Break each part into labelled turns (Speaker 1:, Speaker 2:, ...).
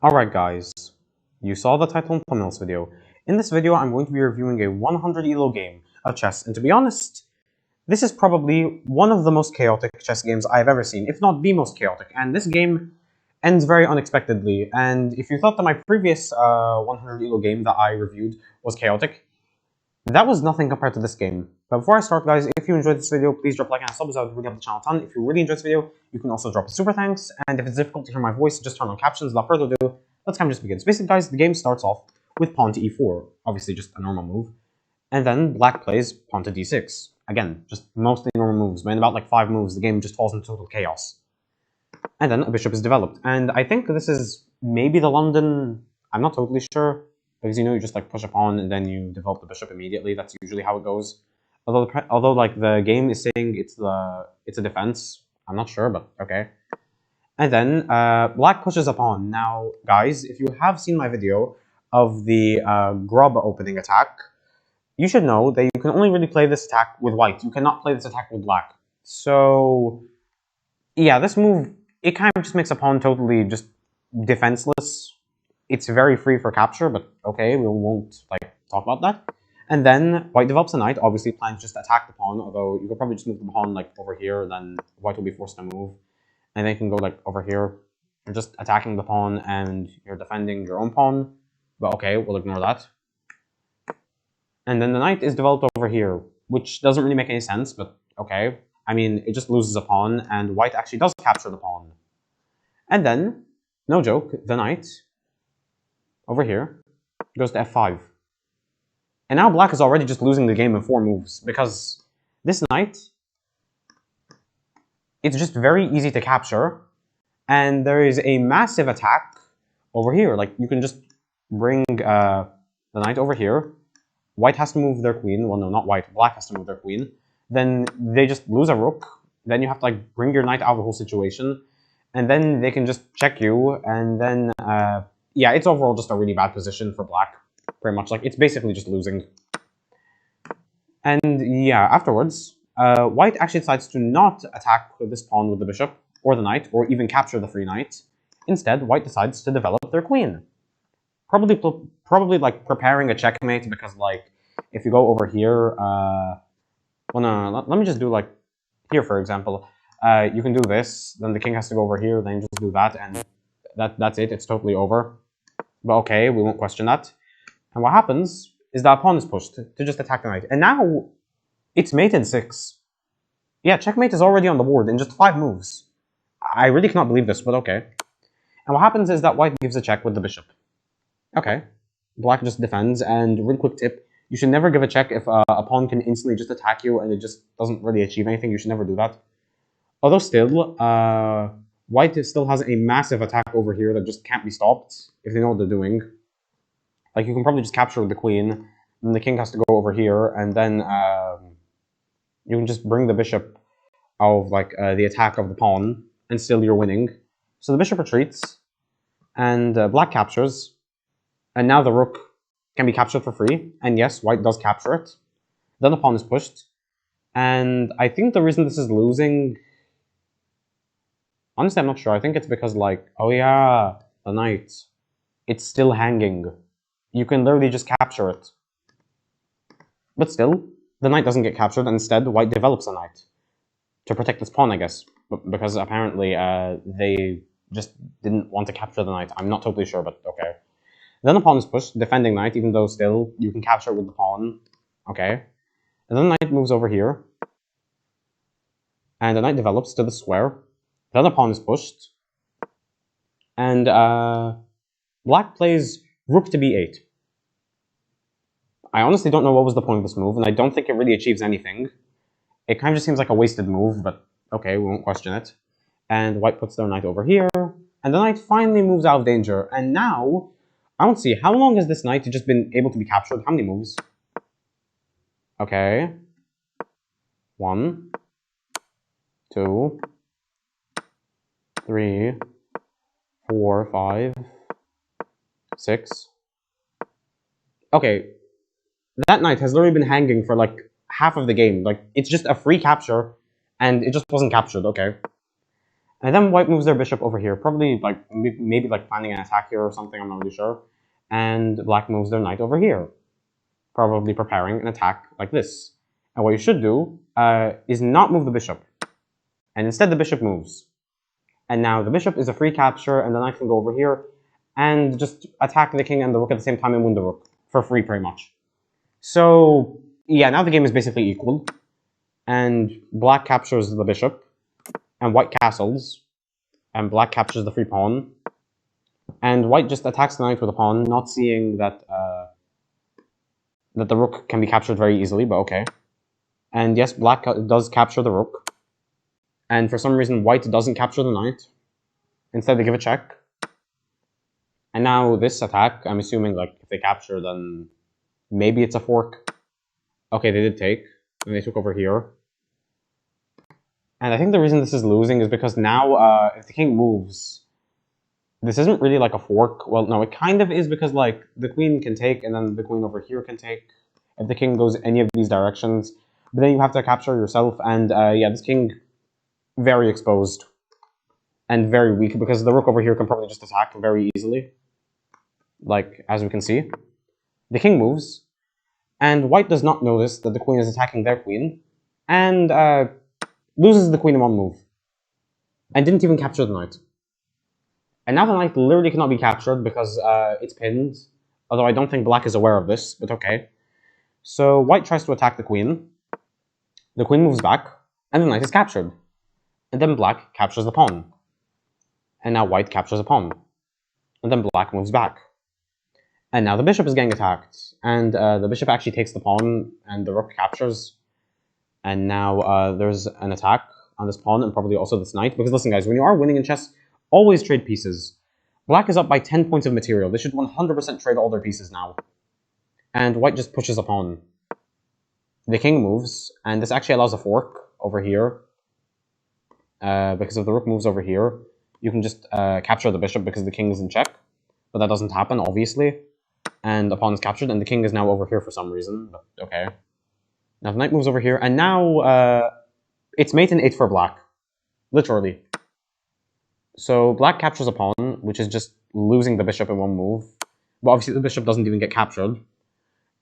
Speaker 1: Alright guys, you saw the title and thumbnail this video. In this video I'm going to be reviewing a 100 elo game of chess, and to be honest, this is probably one of the most chaotic chess games I've ever seen, if not the most chaotic, and this game ends very unexpectedly, and if you thought that my previous 100 elo game that I reviewed was chaotic, that was nothing compared to this game. But before I start guys, if you enjoyed this video, please drop a like and a sub, so I would really help the channel a ton. If you really enjoyed this video, you can also drop a super thanks, and if it's difficult to hear my voice, just turn on captions. Without further ado, let's kind of just begin. So basically guys, the game starts off with pawn to e4, obviously just a normal move, and then black plays pawn to d6. Again, just mostly normal moves, but in about like 5 moves, the game just falls into total chaos. And then a bishop is developed, and I think this is maybe the London, I'm not totally sure, because you just like push a pawn and then you develop the bishop immediately. That's usually how it goes. Although like the game is saying it's a defense, I'm not sure, but okay. And then black pushes a pawn. Now, guys, if you have seen my video of the grub opening attack, you should know that you can only really play this attack with white. You cannot play this attack with black. So, yeah, this move, it kind of just makes a pawn totally just defenseless. It's very free for capture, but okay, we won't like talk about that. And then white develops a knight, obviously plans just to attack the pawn, although you could probably just move the pawn like over here, then white will be forced to move. And then you can go like over here. You're just attacking the pawn and you're defending your own pawn. But okay, we'll ignore that. And then the knight is developed over here, which doesn't really make any sense, but okay. I mean, it just loses a pawn, and white actually does capture the pawn. And then, no joke, the knight over here goes to f5. And now black is already just losing the game in 4 moves, because this knight, it's just very easy to capture, and there is a massive attack over here. Like, you can just bring the knight over here. White has to move their queen. Well, no, not white. Black has to move their queen. Then they just lose a rook. Then you have to like bring your knight out of the whole situation, and then they can just check you, and then yeah, it's overall just a really bad position for black. Pretty much, like, it's basically just losing. And yeah, afterwards, white actually decides to not attack this pawn with the bishop, or the knight, or even capture the free knight. Instead, white decides to develop their queen. Probably like preparing a checkmate, because like, if you go over here, well no, let me just do like, here for example, you can do this, then the king has to go over here, then just do that, and that's it, it's totally over. But okay, we won't question that. And what happens is that a pawn is pushed to just attack the knight. And now, it's mate in 6. Yeah, checkmate is already on the board in just 5 moves. I really cannot believe this, but okay. And what happens is that white gives a check with the bishop. Okay. Black just defends, and really quick tip, you should never give a check if a pawn can instantly just attack you and it just doesn't really achieve anything. You should never do that. Although still, white still has a massive attack over here that just can't be stopped if they know what they're doing. Like, you can probably just capture the queen, then the king has to go over here, and then you can just bring the bishop out of like the attack of the pawn, and still you're winning. So the bishop retreats, and black captures, and now the rook can be captured for free, and yes, white does capture it. Then the pawn is pushed, and I think the reason this is losing, honestly I'm not sure, I think it's because like, oh yeah, the knight, it's still hanging. You can literally just capture it. But still, the knight doesn't get captured, and instead white develops a knight to protect this pawn, I guess, because apparently they just didn't want to capture the knight. I'm not totally sure, but okay. Then the pawn is pushed, defending knight, even though still you can capture it with the pawn. Okay. And then the knight moves over here, and the knight develops to the square. Then the pawn is pushed, and black plays rook to b8. I honestly don't know what was the point of this move, and I don't think it really achieves anything. It kind of just seems like a wasted move, but okay, we won't question it. And white puts their knight over here, and the knight finally moves out of danger. And now, I don't see, how long has this knight just been able to be captured? How many moves? Okay. 1, 2, 3, 4, 5, 6. Okay. That knight has literally been hanging for like half of the game. Like, it's just a free capture, and it just wasn't captured, okay. And then white moves their bishop over here, probably like maybe like planning an attack here or something, I'm not really sure. And black moves their knight over here, probably preparing an attack like this. And what you should do is not move the bishop, and instead the bishop moves. And now the bishop is a free capture, and the knight can go over here and just attack the king and the rook at the same time and win the rook for free, pretty much. So yeah, now the game is basically equal, and black captures the bishop, and white castles, and black captures the free pawn, and white just attacks the knight with a pawn, not seeing that that the rook can be captured very easily, but okay. And yes, black does capture the rook, and for some reason white doesn't capture the knight. Instead they give a check. And now this attack, I'm assuming like if they capture, then maybe it's a fork. Okay, they did take, and they took over here. And I think the reason this is losing is because now if the king moves, this isn't really like a fork. Well, no, it kind of is, because like the queen can take, and then the queen over here can take if the king goes any of these directions. But then you have to capture yourself, and yeah, this king very exposed and very weak, because the rook over here can probably just attack very easily. Like, as we can see, the king moves, and white does not notice that the queen is attacking their queen, and loses the queen in one move, and didn't even capture the knight. And now the knight literally cannot be captured because it's pinned, although I don't think black is aware of this, but okay. So white tries to attack the queen moves back, and the knight is captured. And then black captures the pawn. And now white captures a pawn. And then black moves back. And now the bishop is getting attacked, and the bishop actually takes the pawn, and the rook captures. And now there's an attack on this pawn, and probably also this knight, because listen guys, when you are winning in chess, always trade pieces. Black is up by 10 points of material. They should 100% trade all their pieces now. And white just pushes a pawn. The king moves, and this actually allows a fork over here. Because if the rook moves over here, you can just capture the bishop because the king is in check. But that doesn't happen, obviously. And the pawn is captured, and the king is now over here for some reason. But okay. Now the knight moves over here, and now it's mate in 8 for black. Literally. So black captures a pawn, which is just losing the bishop in one move. But obviously the bishop doesn't even get captured.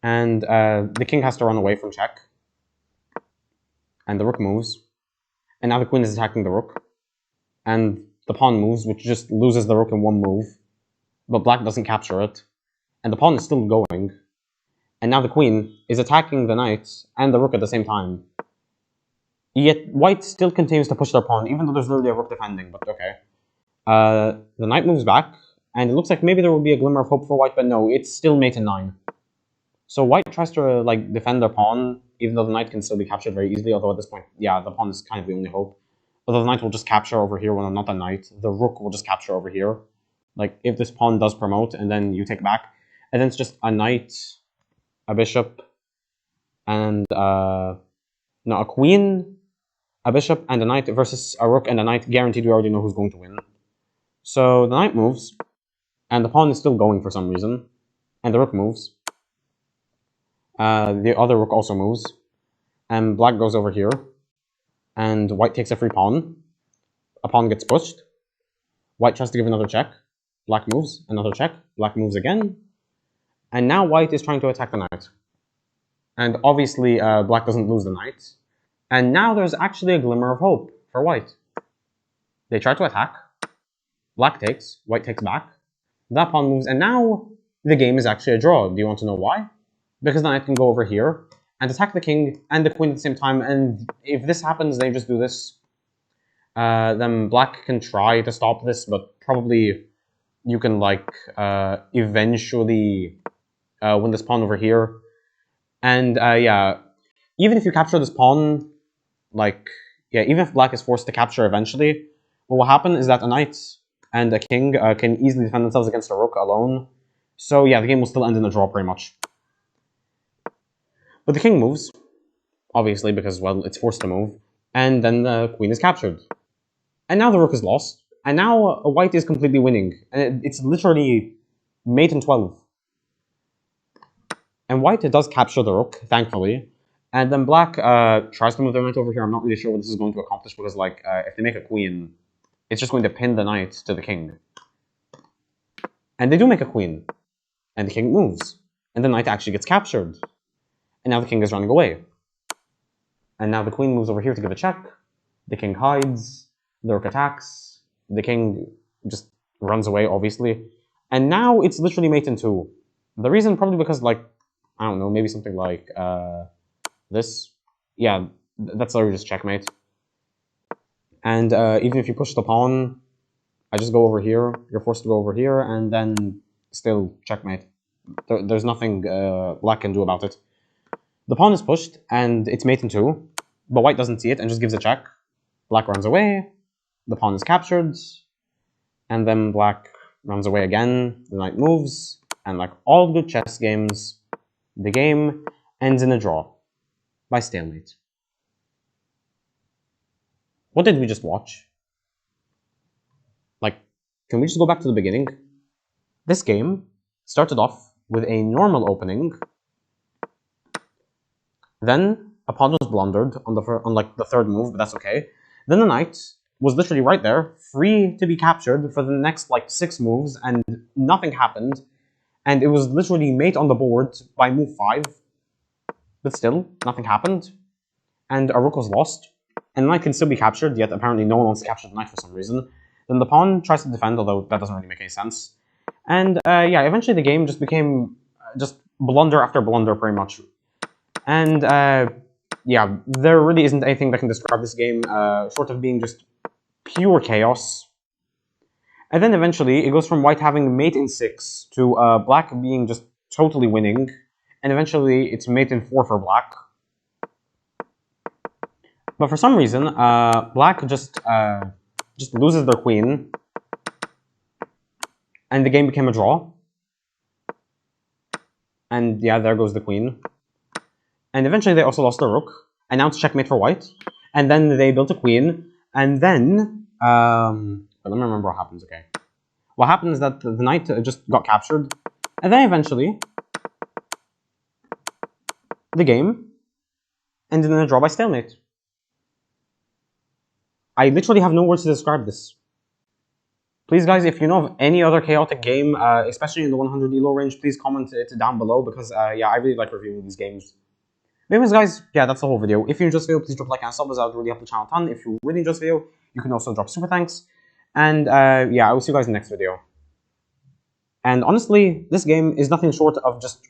Speaker 1: And the king has to run away from check. And the rook moves. And now the queen is attacking the rook. And the pawn moves, which just loses the rook in one move. But black doesn't capture it. And the pawn is still going. And now the queen is attacking the knight and the rook at the same time. Yet white still continues to push their pawn, even though there's literally a rook defending, but okay. The knight moves back, and it looks like maybe there will be a glimmer of hope for white, but no, it's still mate in 9. So white tries to like defend their pawn, even though the knight can still be captured very easily, although at this point, yeah, the pawn is kind of the only hope. Although the knight will just capture over here, well, not the knight, the rook will just capture over here. Like, if this pawn does promote, and then you take back, and then it's just a knight, a bishop, and, no, a queen, a bishop, and a knight versus a rook and a knight. Guaranteed we already know who's going to win. So the knight moves, and the pawn is still going for some reason, and the rook moves. The other rook also moves, and black goes over here, and white takes a free pawn. A pawn gets pushed. White tries to give another check. Black moves, another check. Black moves again. And now white is trying to attack the knight. And obviously, black doesn't lose the knight. And now there's actually a glimmer of hope for white. They try to attack. Black takes. White takes back. That pawn moves, and now the game is actually a draw. Do you want to know why? Because the knight can go over here and attack the king and the queen at the same time, and if this happens, they just do this. Then black can try to stop this, but probably you can, like, eventually win this pawn over here. And, yeah, even if you capture this pawn, like, yeah, even if black is forced to capture eventually, what will happen is that a knight and a king can easily defend themselves against a rook alone. So, yeah, the game will still end in a draw, pretty much. But the king moves, obviously, because, well, it's forced to move. And then the queen is captured. And now the rook is lost. And now white is completely winning. And it's literally mate in 12. And white does capture the rook, thankfully. And then black tries to move their knight over here. I'm not really sure what this is going to accomplish, because, like, if they make a queen, it's just going to pin the knight to the king. And they do make a queen. And the king moves. And the knight actually gets captured. And now the king is running away. And now the queen moves over here to give a check. The king hides. The rook attacks. The king just runs away, obviously. And now it's literally mate in two. The reason, probably because, like, I don't know, maybe something like this. Yeah, that's literally just checkmate. And even if you push the pawn, I just go over here. You're forced to go over here, and then still checkmate. There's nothing black can do about it. The pawn is pushed, and it's mate in two, but white doesn't see it and just gives a check. Black runs away, the pawn is captured, and then black runs away again, the knight moves, and like all good chess games, the game ends in a draw by stalemate. What did we just watch? Like, can we just go back to the beginning? This game started off with a normal opening. Then a pawn was blundered on the third move, but that's okay. Then the knight was literally right there, free to be captured for the next like 6 moves, and nothing happened. And it was literally mate on the board by move 5, but still nothing happened. And a rook was lost, and the knight can still be captured. Yet apparently no one wants to capture the knight for some reason. Then the pawn tries to defend, although that doesn't really make any sense. And yeah, eventually the game just became just blunder after blunder, pretty much. And yeah, there really isn't anything that can describe this game short of being just pure chaos. And then eventually it goes from white having mate in 6 to black being just totally winning. And eventually it's mate in 4 for black. But for some reason, black just loses their queen. And the game became a draw. And yeah, there goes the queen. And eventually they also lost the rook. And now it's checkmate for white. And then they built a queen. And then, let me remember what happens, okay. What happened is that the knight just got captured. And then eventually, the game ended in a draw by stalemate. I literally have no words to describe this. Please, guys, if you know of any other chaotic game, especially in the 100 elo range, please comment it down below because, yeah, I really like reviewing these games. Anyways, guys, yeah, that's the whole video. If you enjoyed this video, please drop a like and a sub, as that would really help the channel a ton. If you really enjoyed this video, you can also drop super thanks. And, yeah, I will see you guys in the next video. And honestly, this game is nothing short of just